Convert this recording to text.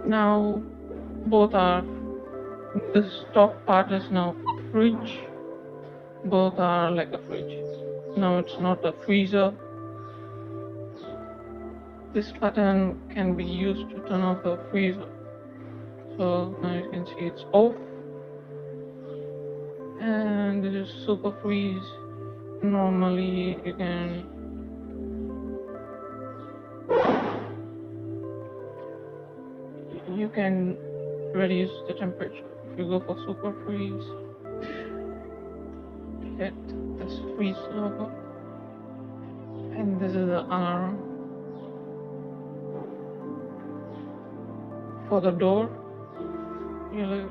Now both are, this top part is now fridge. Both are like a fridge. Now it's not a freezer. This button can be used to turn off the freezer. So now you can see it's off. And this is super freeze. Normally you can reduce the temperature. If you go for super freeze, hit this freeze logo, and this is the arm for the door. You